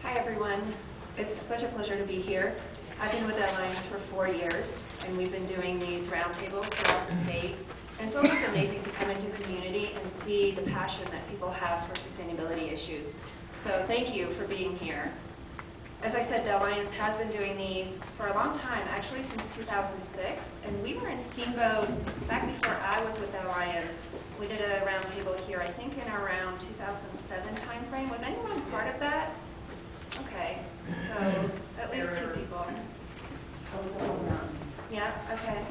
Hi everyone. It's such a pleasure to be here. I've been with the Alliance for 4 years, and we've been doing these roundtables throughout the state. And it's always amazing to come into the community and see the passion that people have for sustainability issues. So thank you for being here. As I said, the Alliance has been doing these for a long time, actually since 2006. And we were in Steamboat back before I was with the Alliance. We did a roundtable here, I think in around 2007 timeframe. Was anyone part of that? Okay, so at least 2 people. Yeah, okay.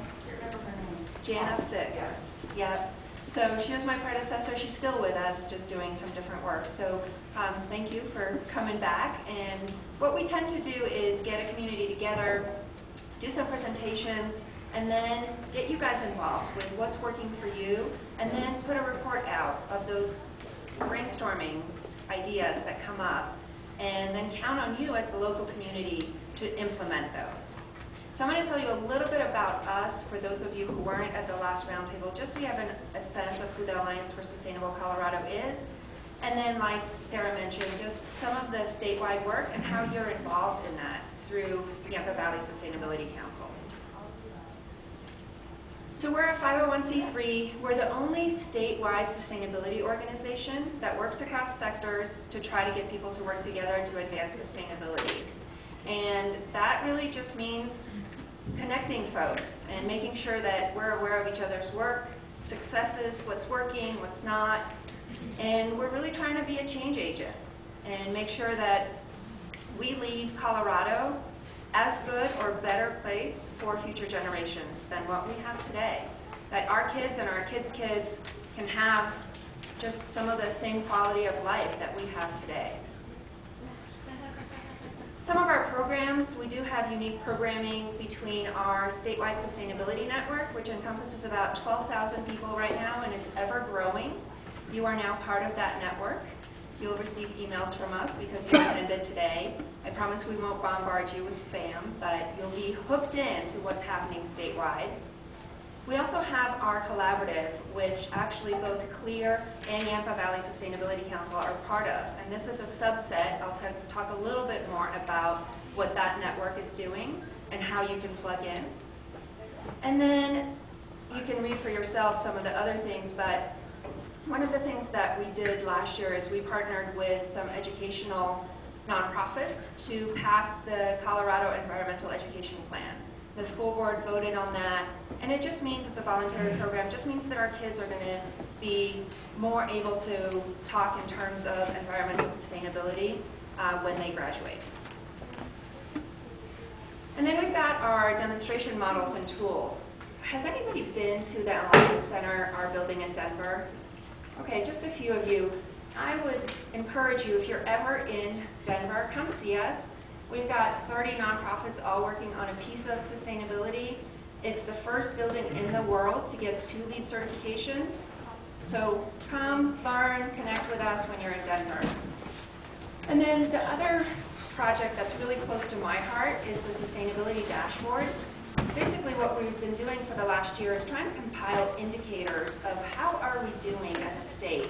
Jana Sick. Yeah. So she was my predecessor. She's still with us, just doing some different work. So thank you for coming back. And what we tend to do is get a community together, do some presentations, and then get you guys involved with what's working for you, and then put a report out of those brainstorming ideas that come up, and then count on you as the local community to implement those. So I'm going to tell you a little bit about us for those of you who weren't at the last roundtable, just so you have a sense of who the Alliance for Sustainable Colorado is. And then, like Sarah mentioned, just some of the statewide work and how you're involved in that through the Yampa Valley Sustainability Council. So we're a 501c3. We're the only statewide sustainability organization that works across sectors to try to get people to work together to advance sustainability. And that really just means connecting folks and making sure that we're aware of each other's work, successes, what's working, what's not. And we're really trying to be a change agent and make sure that we leave Colorado as good or better place for future generations than what we have today. That our kids and our kids' kids can have just some of the same quality of life that we have today. Some of our programs, we do have unique programming between our statewide sustainability network, which encompasses about 12,000 people right now, and it's ever growing. You are now part of that network. You'll receive emails from us because you attended today. I promise we won't bombard you with spam, but you'll be hooked in to what's happening statewide. We also have our collaborative, which actually both CLEAR and Yampa Valley Sustainability Council are part of. And this is a subset. I'll talk a little bit more about what that network is doing and how you can plug in. And then you can read for yourself some of the other things, but one of the things that we did last year is we partnered with some educational nonprofits to pass the Colorado Environmental Education Plan. The school board voted on that, and it just means it's a voluntary program. It just means that our kids are going to be more able to talk in terms of environmental sustainability when they graduate. And then we've got our demonstration models and tools. Has anybody been to the Alliance Center, our building in Denver? Okay, just a few of you. I would encourage you, if you're ever in Denver, come see us. We've got 30 nonprofits all working on a piece of sustainability. It's the first building in the world to get 2 LEED certifications. So come, learn, connect with us when you're in Denver. And then the other project that's really close to my heart is the Sustainability Dashboard. Basically what we've been doing for the last year is trying to compile indicators of how are we doing as a state.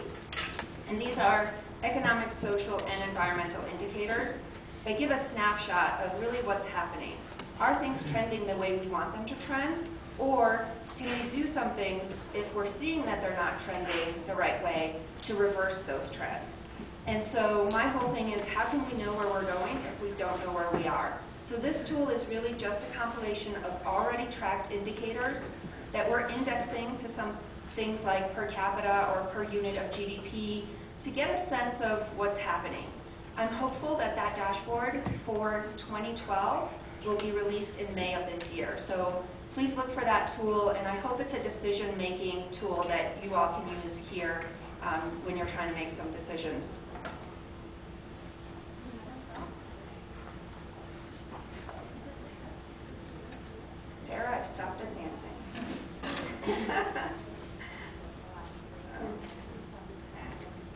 And these are economic, social, and environmental indicators. They give a snapshot of really what's happening. Are things trending the way we want them to trend? Or can we do something if we're seeing that they're not trending the right way to reverse those trends? And so my whole thing is, how can we know where we're going if we don't know where we are? So this tool is really just a compilation of already tracked indicators that we're indexing to some things like per capita or per unit of GDP to get a sense of what's happening. I'm hopeful that that dashboard for 2012 will be released in May of this year. So please look for that tool, and I hope it's a decision-making tool that you all can use here when you're trying to make some decisions. Sarah, I've stopped advancing.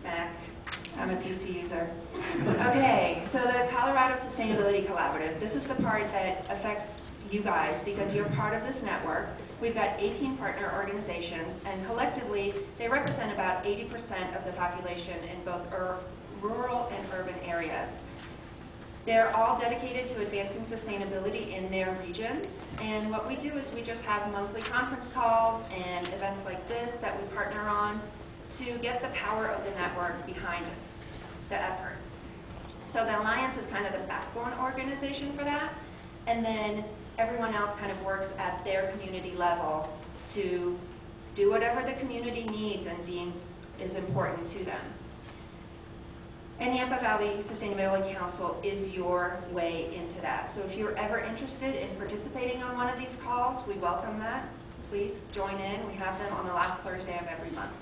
Mac. I'm a PC user. Okay, so the Colorado Sustainability Collaborative, this is the part that affects you guys because you're part of this network. We've got 18 partner organizations, and collectively they represent about 80% of the population in both rural and urban areas. They're all dedicated to advancing sustainability in their regions. And what we do is we just have monthly conference calls and events like this that we partner on to get the power of the network behind the effort. So the Alliance is kind of the backbone organization for that. And then everyone else kind of works at their community level to do whatever the community needs and deems is important to them. And Yampa Valley Sustainability Council is your way into that. So if you're ever interested in participating on one of these calls, we welcome that. Please join in. We have them on the last Thursday of every month.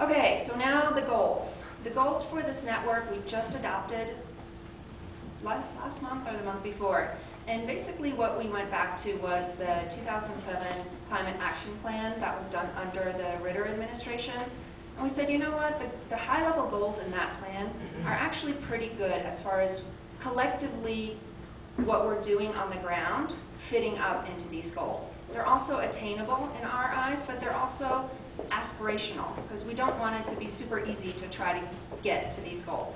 Okay, so now the goals. The goals for this network we just adopted last month or the month before. And basically what we went back to was the 2007 Climate Action Plan that was done under the Ritter administration. And we said, you know what, the high-level goals in that plan are actually pretty good as far as collectively what we're doing on the ground fitting up into these goals. They're also attainable in our eyes, but they're also aspirational because we don't want it to be super easy to try to get to these goals.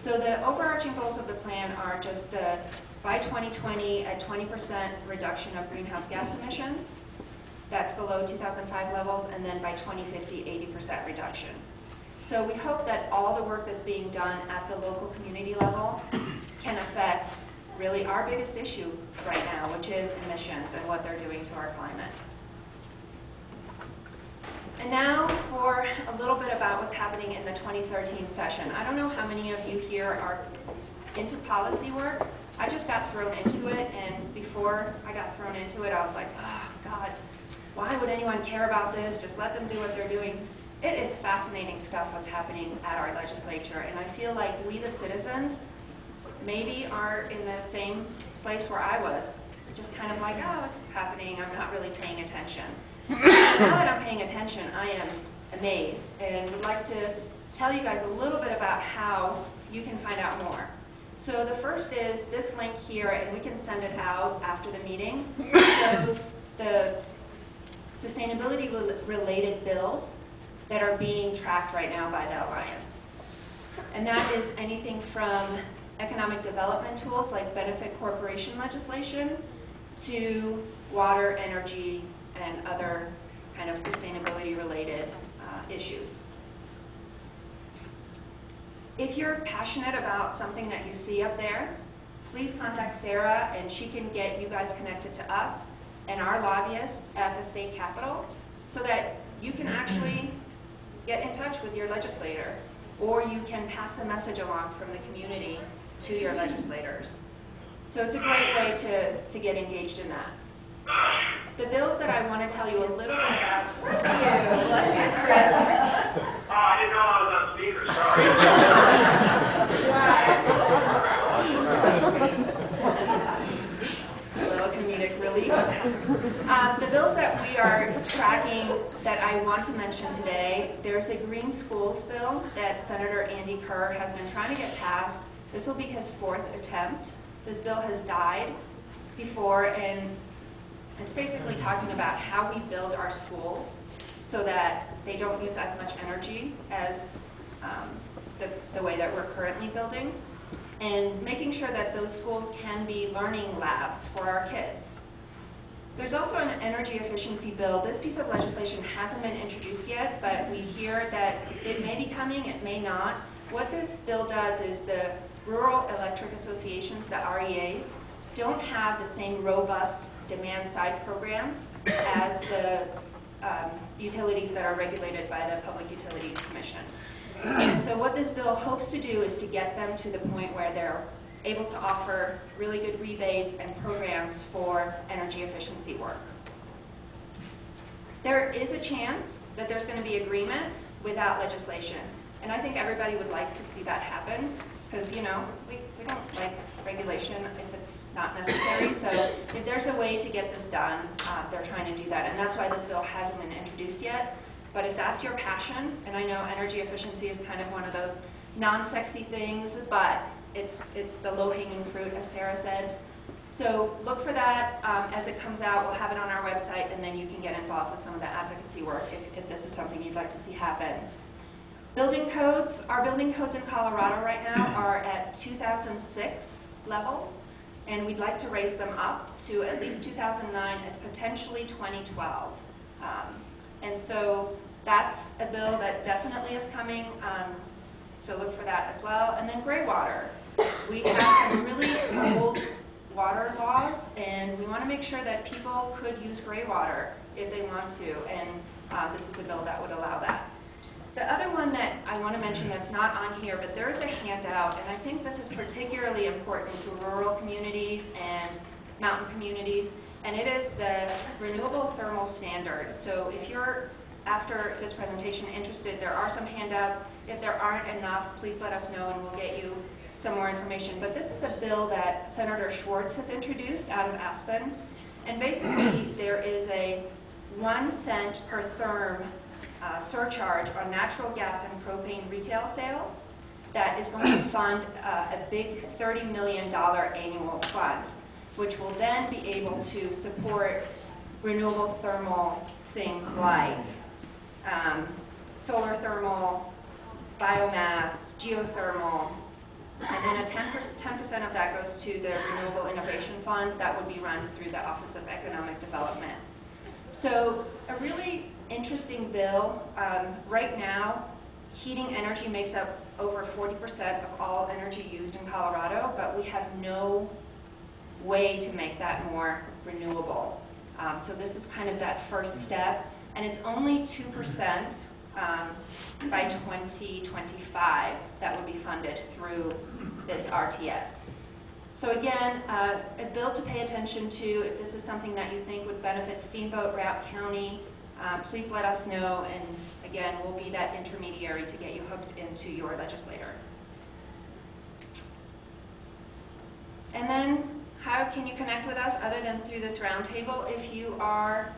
So the overarching goals of the plan are just by 2020 a 20% reduction of greenhouse gas emissions. That's below 2005 levels, and then by 2050, 80% reduction. So we hope that all the work that's being done at the local community level can affect really our biggest issue right now, which is emissions and what they're doing to our climate. And now for a little bit about what's happening in the 2013 session. I don't know how many of you here are into policy work. I just got thrown into it, and before I got thrown into it, I was like, oh, God. Why would anyone care about this? Just let them do what they're doing. It is fascinating stuff what's happening at our legislature, and I feel like we the citizens maybe are in the same place where I was, just kind of like, oh, it's happening, I'm not really paying attention. Now that I'm paying attention, I am amazed, and would like to tell you guys a little bit about how you can find out more. So the first is this link here, and we can send it out after the meeting. Shows the sustainability-related bills that are being tracked right now by the Alliance. And that is anything from economic development tools like benefit corporation legislation to water, energy, and other kind of sustainability-related issues. If you're passionate about something that you see up there, please contact Sarah, and she can get you guys connected to us and our lobbyists at the state capitol so that you can actually get in touch with your legislator, or you can pass the message along from the community to your legislators. So it's a great way to get engaged in that. The bills that I want to tell you a little bit about. Bless you, Chris. Oh, I didn't know I was on speaker, sorry. A little comedic relief. The bills that we are tracking that I want to mention today, there's a Green Schools bill that Senator Andy Kerr has been trying to get passed. This will be his 4th attempt. This bill has died before, and it's basically talking about how we build our schools so that they don't use as much energy as the way that we're currently building, and making sure that those schools can be learning labs for our kids. There's also an energy efficiency bill. This piece of legislation hasn't been introduced yet, but we hear that it may be coming, it may not. What this bill does is the rural electric associations, the REAs, don't have the same robust demand-side programs as the utilities that are regulated by the Public Utilities Commission. And so what this bill hopes to do is to get them to the point where they're able to offer really good rebates and programs for energy efficiency work. There is a chance that there's going to be agreement without legislation, and I think everybody would like to see that happen, because, you know, we don't like regulation if it's not necessary. So if there's a way to get this done, they're trying to do that, and that's why this bill hasn't been introduced yet. But if that's your passion, and I know energy efficiency is kind of one of those non-sexy things, but it's the low-hanging fruit, as Sarah said. So look for that as it comes out. We'll have it on our website, and then you can get involved with some of the advocacy work if this is something you'd like to see happen. Building codes, our building codes in Colorado right now are at 2006 levels, and we'd like to raise them up to at least 2009 and potentially 2012. And so that's a bill that definitely is coming, so look for that as well. And then gray water. We have some really old water laws, and we want to make sure that people could use gray water if they want to, and this is a bill that would allow that. The other one that I want to mention that's not on here, but there is a handout, and I think this is particularly important to rural communities and mountain communities, and it is the Renewable Thermal Standard. So if you're, after this presentation, interested, there are some handouts. If there aren't enough, please let us know and we'll get you some more information. But this is a bill that Senator Schwartz has introduced out of Aspen, and basically there is a 1 cent per therm surcharge on natural gas and propane retail sales that is going to fund a big $30 million annual fund, which will then be able to support renewable thermal things like solar thermal, biomass, geothermal, and then 10% of that goes to the Renewable Innovation Fund that would be run through the Office of Economic Development. So a really interesting bill. Right now, heating energy makes up over 40% of all energy used in Colorado, but we have no way to make that more renewable. So this is kind of that first step, and it's only 2% by 2025 that would be funded through this RTS. So again, a bill to pay attention to. If this is something that you think would benefit Steamboat, Routt County, please let us know, and again, we'll be that intermediary to get you hooked into your legislator. And then, how can you connect with us other than through this roundtable? If you are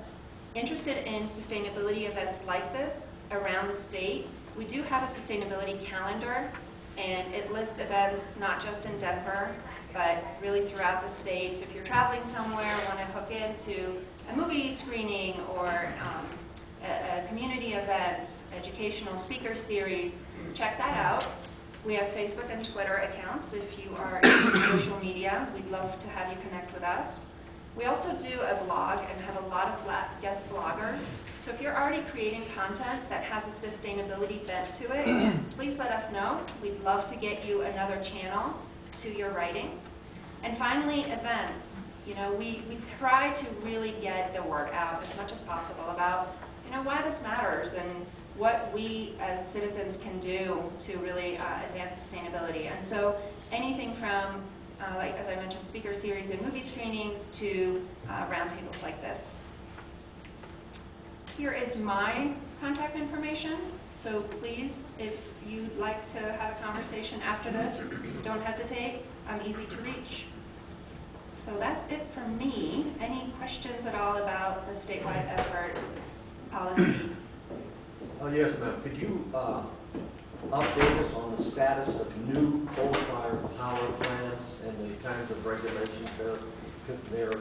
interested in sustainability events like this around the state, we do have a sustainability calendar, and it lists events not just in Denver, but really throughout the state. So if you're traveling somewhere, want to hook into a movie screening or a community event, educational speaker series, check that out. We have Facebook and Twitter accounts. If you are into social media, we'd love to have you connect with us. We also do a blog and have a lot of guest bloggers. So if you're already creating content that has a sustainability bent to it, please let us know. We'd love to get you another channel to your writing. And finally, events. You know, we try to really get the word out as much as possible about, you know, why this matters and what we as citizens can do to really advance sustainability. And so anything from, like as I mentioned, speaker series and movie screenings to roundtables like this. Here is my contact information. So please, if you'd like to have a conversation after this, don't hesitate. I'm easy to reach. So that's it for me. Any questions at all about the statewide effort policy? Yes, ma'am. Could you update us on the status of new coal-fired power plants and the kinds of regulations they're of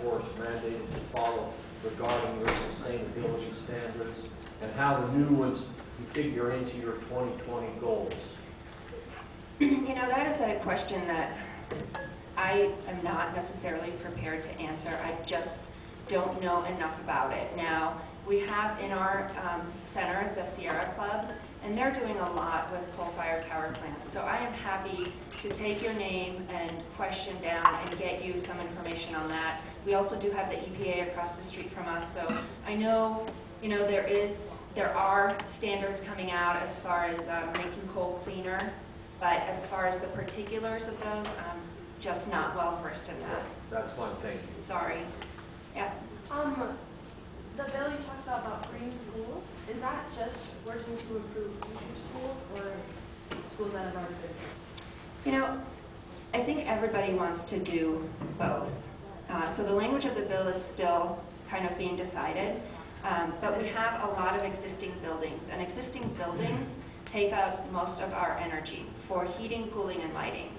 course, mandated to follow regarding your sustainability standards, and how the new ones figure into your 2020 goals? You know, that is a question that I am not necessarily prepared to answer. I just don't know enough about it. Now, we have in our center the Sierra Club, and they're doing a lot with coal-fired power plants. So I am happy to take your name and question down and get you some information on that. We also do have the EPA across the street from us, so I know, you know, there are standards coming out as far as making coal cleaner, but as far as the particulars of those, I'm just not well versed in that. That's fine, thank you. Sorry. Yeah. The bill you talked about green schools, is that just working to improve future schools or schools that have already been built? You know, I think everybody wants to do both. So the language of the bill is still kind of being decided, but we have a lot of existing buildings, and existing buildings take up most of our energy for heating, cooling, and lighting.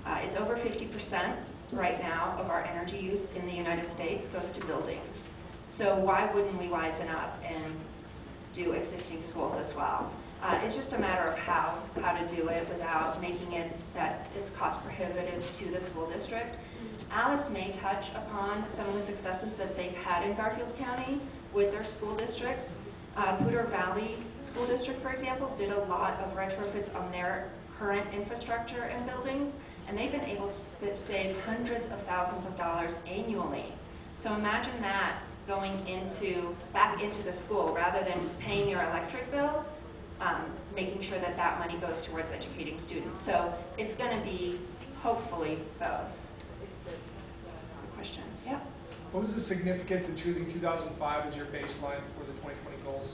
It's over 50% right now of our energy use in the United States goes to buildings. So why wouldn't we wisen up and do existing schools as well. It's just a matter of how to do it without making it that it's cost prohibitive to the school district. Alice may touch upon some of the successes that they've had in Garfield County with their school districts. Poudre Valley School District, for example, did a lot of retrofits on their current infrastructure and buildings, and they've been able to save hundreds of thousands of dollars annually. So imagine that going back into the school rather than paying your electric bill, making sure that that money goes towards educating students. So it's going to be hopefully both. Question? Yeah. What was the significance of choosing 2005 as your baseline for the 2020 goals?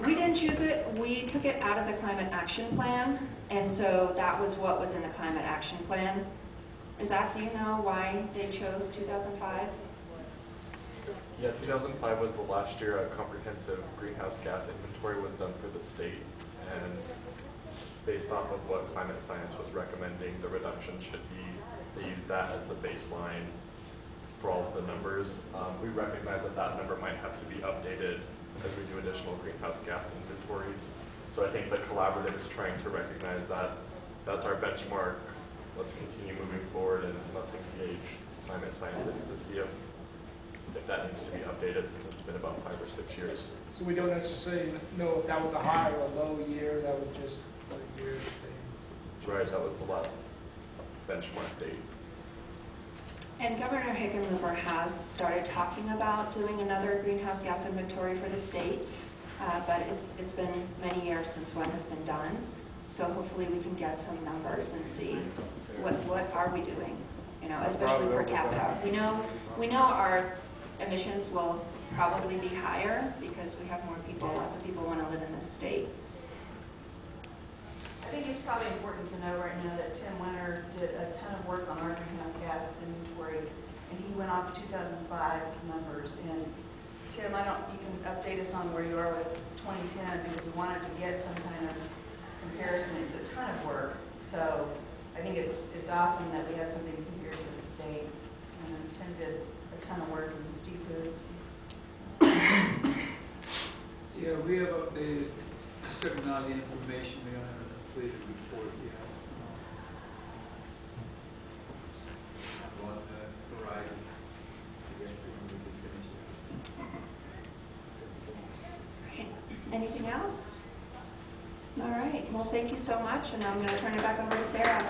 We didn't choose it. We took it out of the Climate Action Plan, and so that was what was in the Climate Action Plan. Zach, do you know why they chose 2005? Yeah, 2005 was the last year a comprehensive greenhouse gas inventory was done for the state, and based off of what climate science was recommending, the reduction should be, they use that as the baseline for all of the numbers. We recognize that that number might have to be updated as we do additional greenhouse gas inventories. So I think the collaborative is trying to recognize that that's our benchmark. Let's continue moving forward and let's engage climate scientists to see if that needs to be updated, since it's been about 5 or 6 years. So we don't necessarily know if that was a high or a low year, that was just a year thing. Right, that was the last benchmark date. And Governor Hickenlooper has started talking about doing another greenhouse gas inventory for the state, but it's been many years since one has been done. So hopefully we can get some numbers and see what are we doing, especially per capita. We know our emissions will probably be higher because we have more people. Lots of people want to live in this state. I think it's probably important to know right now that Tim Winter did a ton of work on our greenhouse gas inventory, and he went off 2005 numbers. And Tim, you can update us on where you are with 2010, because we wanted to get some kind of comparison. It's a ton of work, so I think it's awesome that we have something to compare to the state. And Tim did a ton of work in Steve Foods. Yeah, we have updated a certain amount of the information. We don't have a completed report yet. On the horizon, I guess we can finish that. Anything else? All right. Well, thank you so much, and I'm going to turn it back over to Sarah.